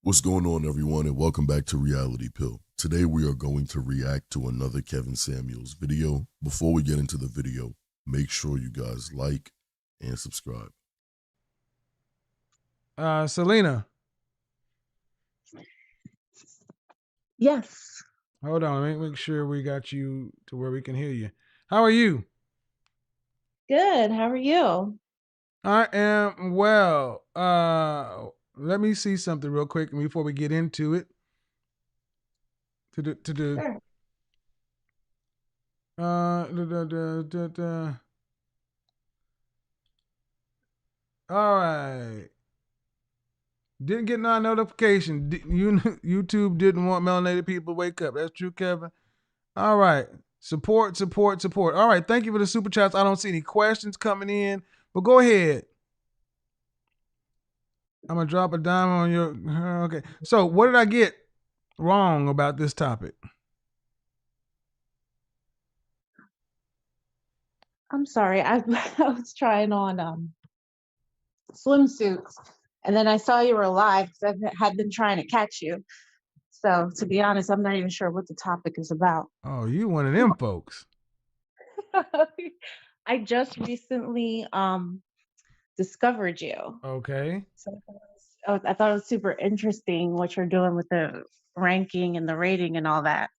What's going on, everyone, and welcome back to Reality Pill. Today we are going to react to another Kevin Samuels video. Before we get into the video, make sure you guys like and subscribe. Selena, Yes. hold on. Let me make sure we got you to where we can hear you. How are you? Good. How are you? I am well. Let me see something real quick before we get into it. Sure. All right. Didn't get no notification. YouTube didn't want melanated people to wake up. That's true, Kevin. All right. Support. All right. Thank you for the super chats. I don't see any questions coming in, but go ahead. I'm gonna drop a dime on your. Okay. So, what did I get wrong about this topic? I'm sorry. I was trying on swimsuits, and then I saw you were live because I had been trying to catch you. So to be honest, I'm not even sure what the topic is about. Oh, you one of them folks. I just recently discovered you. Okay. So I thought it was super interesting what you're doing with the ranking and the rating and all that.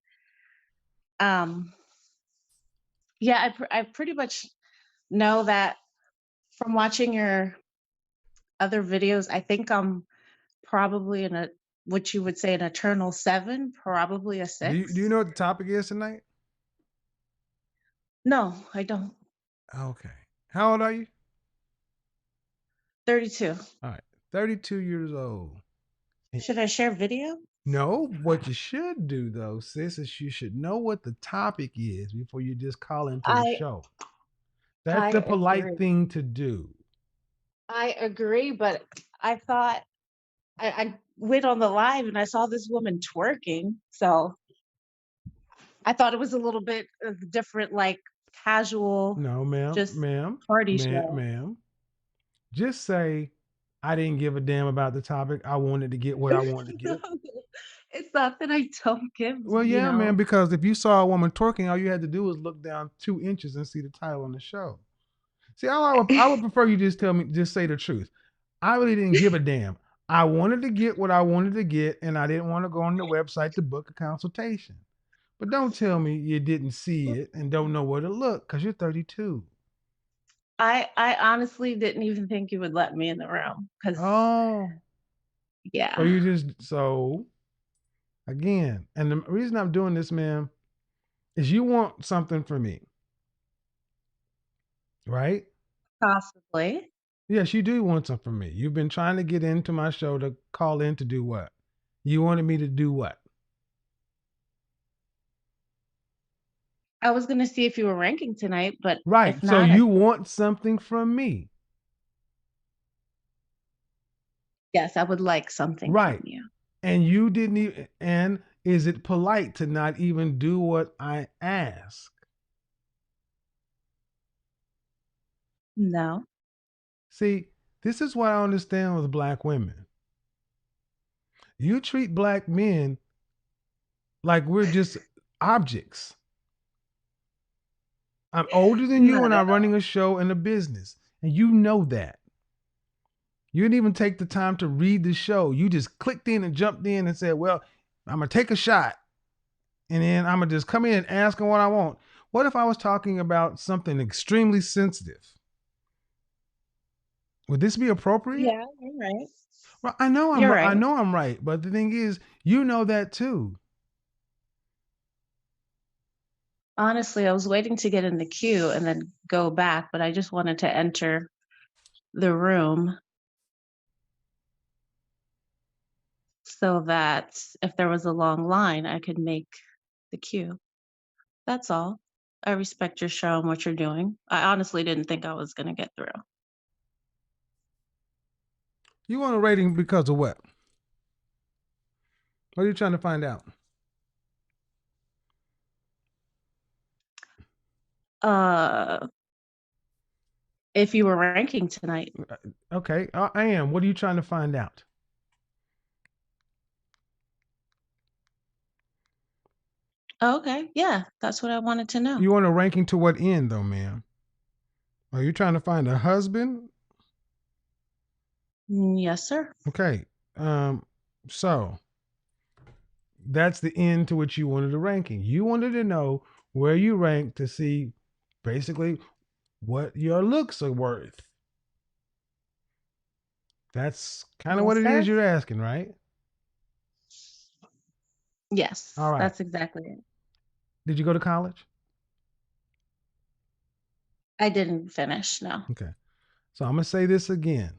Yeah, I pretty much know that from watching your other videos. I think I'm probably in a what you would say an eternal 7, probably a Do you 6. know what the topic is tonight? No, I don't. Okay. How old are you? 32. All right. 32 years old. Should I share video? No, what you should do though, sis, is you should know what the topic is before you just call into the I show. That's I the polite agree. thing to do. I agree, but I thought I went on the live and I saw this woman twerking, so I thought it was a little bit of different, like casual, No, ma'am, just ma'am, party ma'am, show. ma'am. Just say, I didn't give a damn about the topic. I wanted to get what I wanted to No, get. it's not that I don't give, Well, you yeah, man, know. because if you saw a woman twerking, all you had to do was look down 2 inches and see the title on the show. See, I would prefer you just tell me, just say the truth. I really didn't give a damn. I wanted to get what I wanted to get, and I didn't want to go on the website to book a consultation. But don't tell me you didn't see it and don't know where to look because you're 32. I honestly didn't even think you would let me in the room because Oh, so yeah. you just, so again, and the reason I'm doing this, man, is you want something from me, right? Possibly. Yes, you do want something from me. You've been trying to get into my show to call in to do what? You wanted me to do what? I was gonna see if you were ranking tonight, but if Right. So not, I you want something from me. yes, I would like something from Right. you. And you didn't even, and is it polite to not even do what I ask? No. See, this is what I understand with black women. You treat black men like we're just objects. I'm older than you Not and at I'm all. running a show and a business. And you know that. You didn't even take the time to read the show. You just clicked in and jumped in and said, well, I'm going to take a shot. And then I'm going to just come in and ask them what I want. What if I was talking about something extremely sensitive? Would this be appropriate? Yeah, you're right. Well, You're I right. know I'm right, but the thing is, you know that too. Honestly, I was waiting to get in the queue and then go back, but I just wanted to enter the room so that if there was a long line, I could make the queue. That's all. I respect your show and what you're doing. I honestly didn't think I was gonna get through. You want a rating because of what? What are you trying to find out? Uh, if you were ranking tonight. Okay, I am. What are you trying to find out? Oh, okay. Yeah, that's what I wanted to know. You want a ranking to what end, though, ma'am? Are you trying to find a husband? Yes, sir. Okay. So that's the end to which you wanted a ranking. You wanted to know where you rank to see basically what your looks are worth. That's kind of what Yes, it is sir. you're asking, right? All Yes, right. that's exactly it. Did you go to college? I didn't finish, no. Okay. So I'm going to say this again.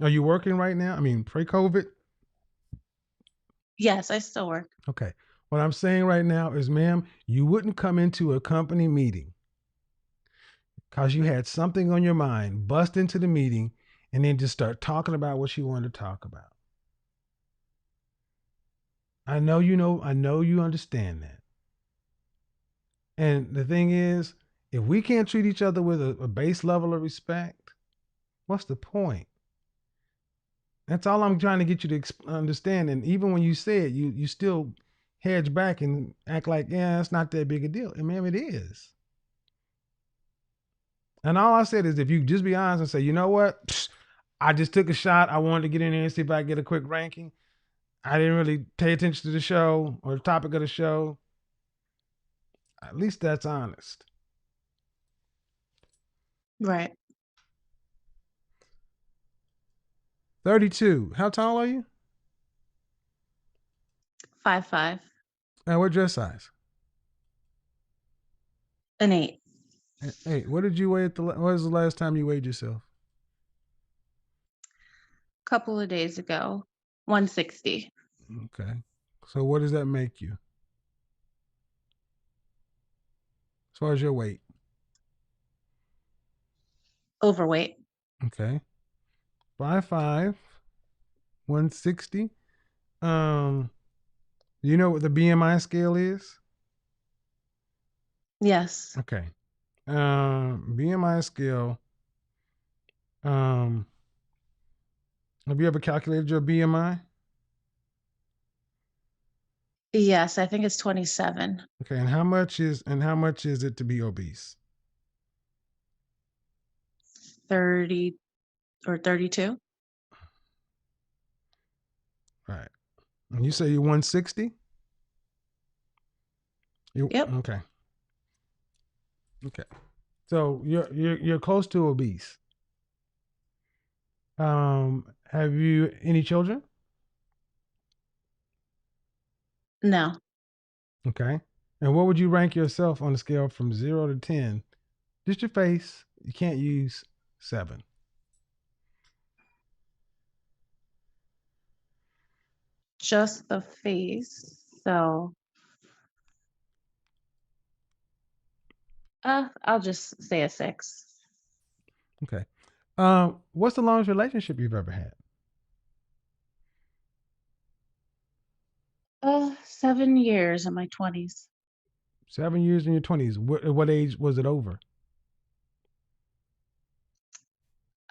Are you working right now? I mean, pre COVID? Yes, I still work. Okay. What I'm saying right now is, ma'am, you wouldn't come into a company meeting because you had something on your mind, bust into the meeting, and then just start talking about what you wanted to talk about. I know you understand that. And the thing is, if we can't treat each other with a base level of respect, what's the point? That's all I'm trying to get you to understand. And even when you say it, you still hedge back and act like, yeah, it's not that big a deal. And ma'am, it is. And all I said is if you just be honest and say, you know what? Psh, I just took a shot. I wanted to get in there and see if I could get a quick ranking. I didn't really pay attention to the show or the topic of the show. At least that's honest. Right. 32. How tall are you? 5'5", And what dress size? an 8. Hey, what did you weigh what was the last time you weighed yourself? Couple of days ago, 160. Okay. So what does that make you as far as your weight? Overweight. Okay. 5'5", 160. Um, do you know what the BMI scale is? Yes. Okay. BMI scale. Um, have you ever calculated your BMI? Yes, I think it's 27. Okay, and how much is it to be obese? 30 or 32. All right. And you say you're 160? You Yep. okay. Okay. So you're close to obese. Have you any children? No. Okay. And what would you rank yourself on a scale from 0 to 10? Just your face. You can't use 7. Just the face. So, I'll just say a 6. Okay. What's the longest relationship you've ever had? 7 years in my 20s. 7 years in your 20s. What age was it over?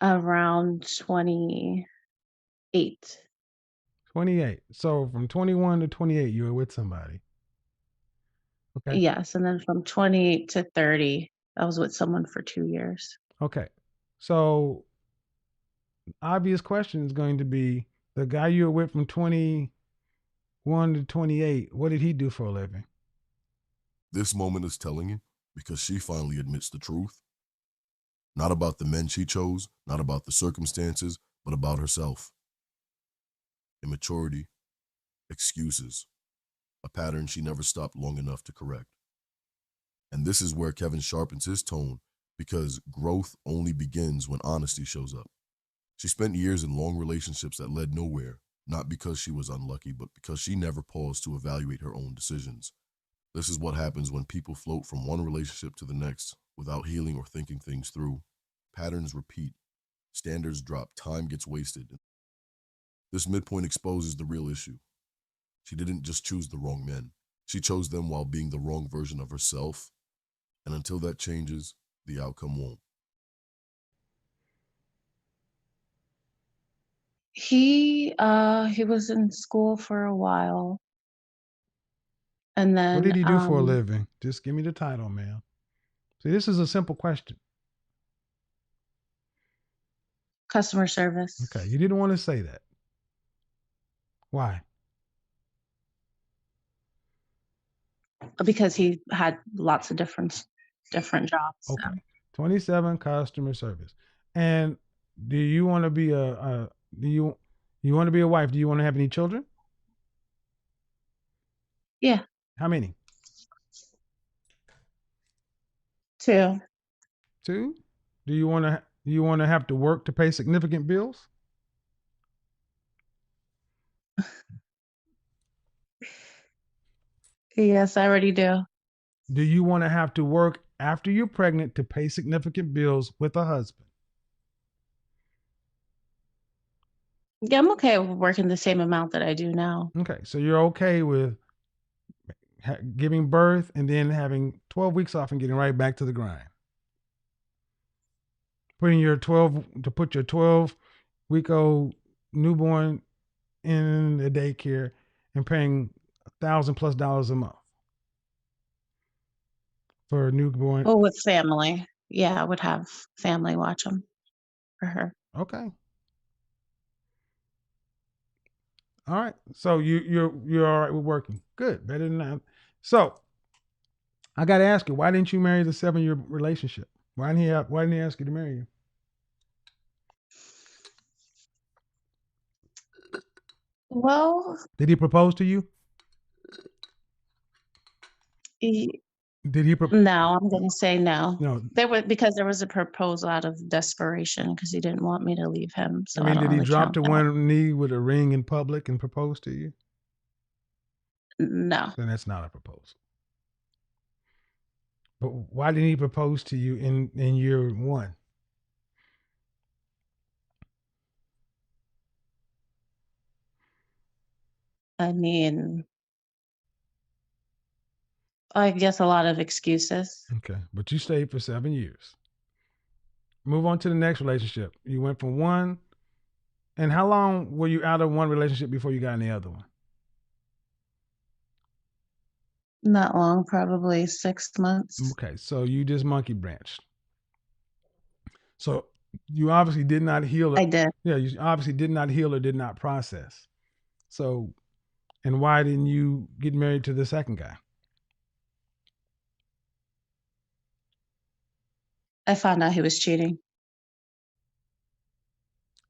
Around 28. 28. So from 21 to 28, you were with somebody. Okay. Yes, and then from 28 to 30, I was with someone for 2 years. Okay. So obvious question is going to be the guy you were with from 21 to 28. What did he do for a living? This moment is telling you because she finally admits the truth. Not about the men she chose, not about the circumstances, but about herself. Immaturity, excuses, a pattern she never stopped long enough to correct. And this is where Kevin sharpens his tone because growth only begins when honesty shows up. She spent years in long relationships that led nowhere, not because she was unlucky, but because she never paused to evaluate her own decisions. This is what happens when people float from one relationship to the next without healing or thinking things through. Patterns repeat, standards drop, time gets wasted. This midpoint exposes the real issue. She didn't just choose the wrong men. She chose them while being the wrong version of herself. And until that changes, the outcome won't. He was in school for a while. And then What did he do for a living? Just give me the title, ma'am. See, this is a simple question. customer service. Okay, you didn't want to say that. Why? Because he had lots of different jobs. So. Okay, 27 customer service. And do you want to be do you want to be a wife? Do you want to have any children? Yeah, How many? 2. 2. Do you want to have to work to pay significant bills? Yes, I already do. Do you want to have to work after you're pregnant to pay significant bills with a husband? Yeah, I'm okay with working the same amount that I do now. Okay, so you're okay with giving birth and then having 12 weeks off and getting right back to the grind. Put your 12-week-old newborn in the daycare and paying $1,000+ a month for a newborn. Well, with family. Yeah, I would have family watch them for her. Okay. All right. So you're all right with working. Good. Better than that. So I got to ask you, why didn't you marry the 7-year relationship? Why didn't he ask you to marry you? Well, Did he propose to you? Did he propose? No, I'm going to say no. No. Because there was a proposal out of desperation because he didn't want me to leave him. So I mean, don't did he really drop count to that. one knee with a ring in public and propose to you? No. Then that's not a proposal. But why didn't he propose to you in year 1? I mean, I guess a lot of excuses. Okay, but you stayed for 7 years. Move on to the next relationship. You went from one, and how long were you out of one relationship before you got in the other one? Not long, probably 6 months. Okay, so you just monkey branched. So you obviously did not heal. I did. Yeah, you obviously did not heal or did not process. So, and why didn't you get married to the second guy? I found out he was cheating.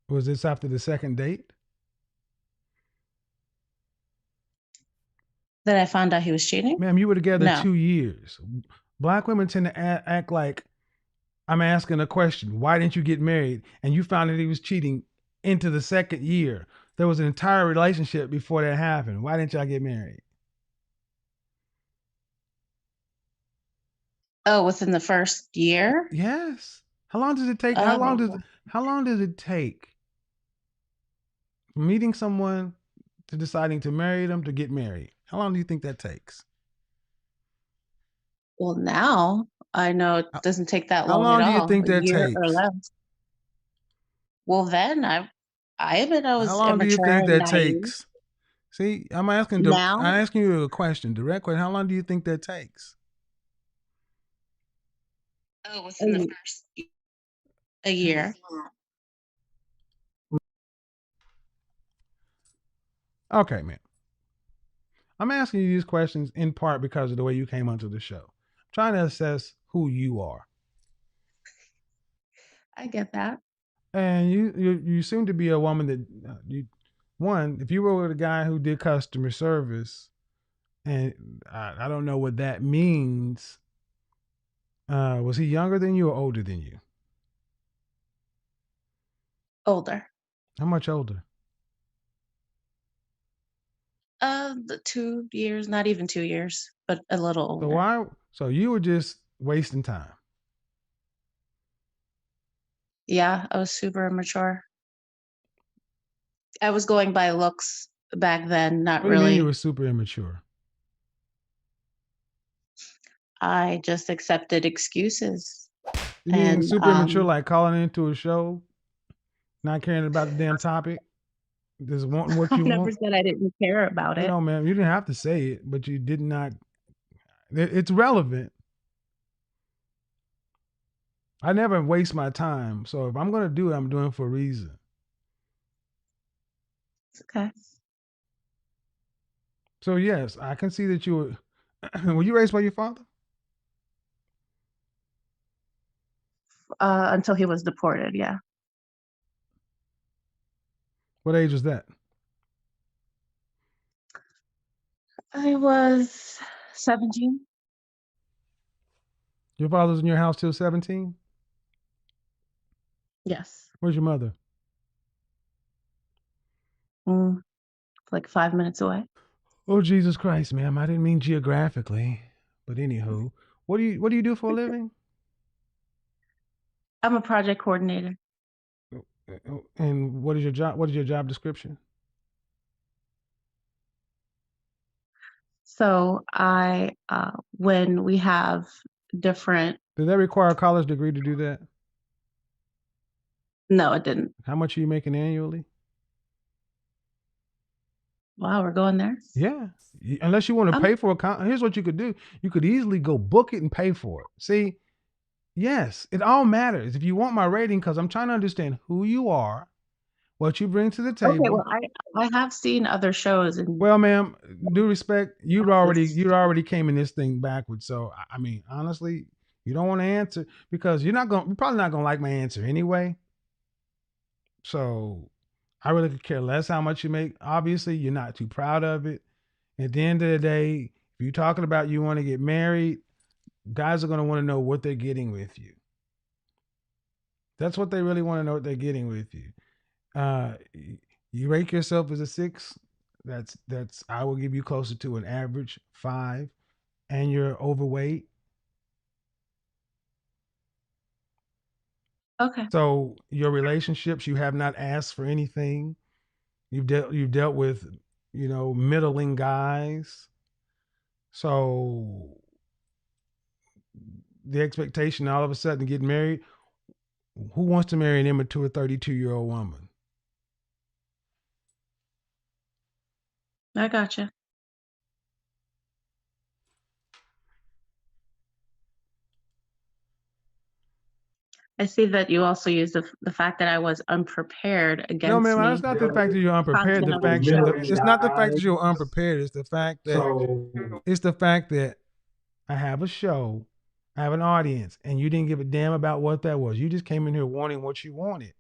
Was this after the second date? That I found out he was cheating? Ma'am, you were together No. 2 years. Black women tend to act like I'm asking a question. Why didn't you get married? And you found that he was cheating into the second year. There was an entire relationship before that happened. Why didn't y'all get married? Oh, within the first year? Yes. How long does it take? How long does it take from meeting someone to deciding to marry them to get married? How long do you think that takes? Well, now I know it doesn't take that How long long at do you all. think A that year or takes? less. Well, then I admit I How was long do you immature think and that naive. takes? See, I'm asking Now, you a question, direct question. How long do you think that takes? oh, within the first a year. Okay, man. I'm asking you these questions in part because of the way you came onto the show. I'm trying to assess who you are. I get that. And you seem to be a woman that if you were with a guy who did customer service, and I don't know what that means. Was he younger than you or older than you? Older. How much older? The 2 years, not even 2 years, but a little older. So you were just wasting time. Yeah, I was super immature. I was going by looks back then, not What do you mean you really. were super immature? I just accepted excuses. You mean And super immature, like calling into a show, not caring about the damn topic? Just wanting what I you never want. said I didn't care about it. No, ma'am, you didn't have to say it, but you did not. It's relevant. I never waste my time. So if I'm going to do it, I'm doing it for a reason. It's okay. So yes, I can see that you were. Were you raised by your father? Until he was deported, yeah. What age was that? I was 17. Your father was in your house till 17? Yes. Where's your mother? Like 5 minutes away. Oh Jesus Christ, ma'am! I didn't mean geographically, but anywho, what do you do for a living? I'm a project coordinator. And what is your job? What is your job description? So when we have different, Does that require a college degree to do that? no, it didn't. How much are you making annually? Wow, we're going there. Yeah. Unless you want to pay for a here's what you could do. You could easily go book it and pay for it. See, yes, it all matters. If you want my rating, because I'm trying to understand who you are, what you bring to the Okay, table. well, I have seen other shows and Well, ma'am, due respect, you'd already came in this thing backwards. So I mean, honestly, you don't want to answer because you're probably not gonna like my answer anyway. So I really could care less how much you make. Obviously, you're not too proud of it. At the end of the day, if you're talking about you want to get married, guys are going to want to know what they're getting with you. That's what they really want to know, what they're getting with you. You rate yourself as a 6. That's I will give you closer to an average 5, and you're overweight. okay. So your relationships, you have not asked for anything. You've dealt with, middling guys. So the expectation all of a sudden to get married, who wants to marry an immature 32-year-old woman? I gotcha. I see that you also use the fact that I was unprepared No, against ma'am, that's me. not the fact that you're unprepared. Content of the show. It's not the fact that you're unprepared. It's the fact that I have a show, I have an audience, and you didn't give a damn about what that was. You just came in here wanting what you wanted.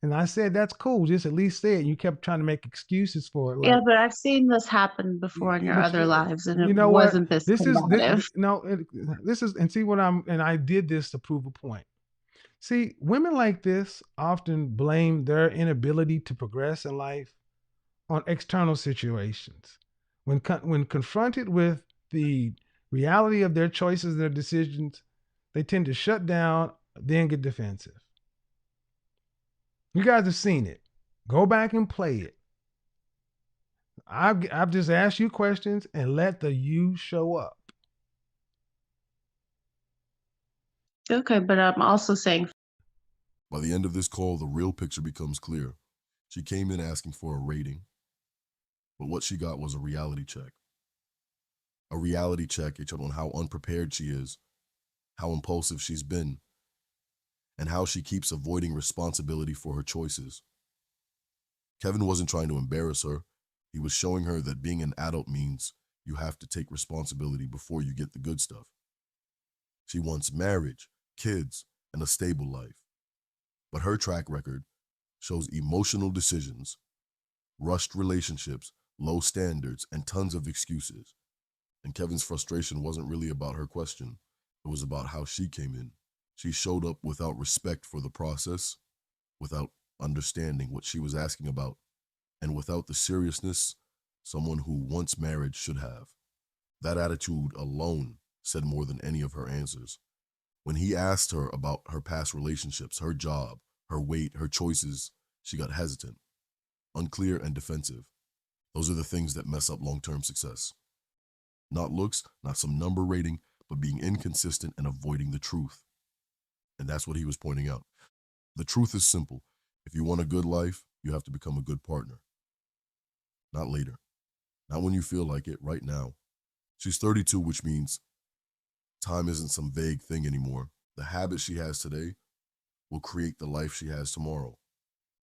And I said, that's cool. Just at least say it. You kept trying to make excuses for it. Yeah, but I've seen this happen before in your other lives, and it you know what? wasn't this This is combative. this is, and see what and I did this to prove a point. See, women like this often blame their inability to progress in life on external situations. When confronted with the reality of their choices, their decisions, they tend to shut down, then get defensive. You guys have seen it. Go back and play it. I've just asked you questions and let the you show up. Okay, but I'm also saying, By the end of this call, the real picture becomes clear. She came in asking for a rating, but what she got was a reality check. A reality check on how unprepared she is, how impulsive she's been, and how she keeps avoiding responsibility for her choices. Kevin wasn't trying to embarrass her. He was showing her that being an adult means you have to take responsibility before you get the good stuff. She wants marriage, kids, and a stable life. But her track record shows emotional decisions, rushed relationships, low standards, and tons of excuses. And Kevin's frustration wasn't really about her question. It was about how she came in. She showed up without respect for the process, without understanding what she was asking about, and without the seriousness someone who wants marriage should have. That attitude alone said more than any of her answers. When he asked her about her past relationships, her job, her weight, her choices, she got hesitant, unclear, and defensive. Those are the things that mess up long-term success. Not looks, not some number rating, but being inconsistent and avoiding the truth. And that's what he was pointing out. The truth is simple. If you want a good life, you have to become a good partner. not later. Not when you feel like it, right now. She's 32, which means time isn't some vague thing anymore. The habits she has today will create the life she has tomorrow.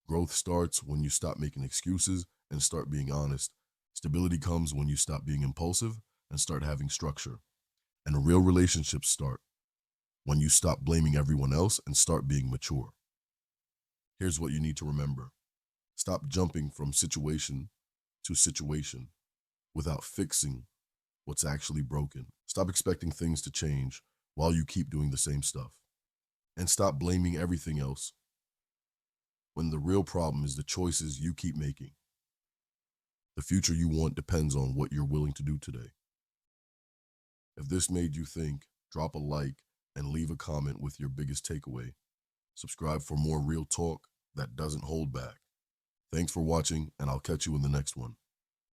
Growth starts when you stop making excuses and start being honest. Stability comes when you stop being impulsive and start having structure. And real relationships start when you stop blaming everyone else and start being mature. Here's what you need to remember. Stop jumping from situation to situation without fixing what's actually broken. Stop expecting things to change while you keep doing the same stuff. And stop blaming everything else when the real problem is the choices you keep making. The future you want depends on what you're willing to do today. If this made you think, drop a like and leave a comment with your biggest takeaway. Subscribe for more real talk that doesn't hold back. Thanks for watching, and I'll catch you in the next one.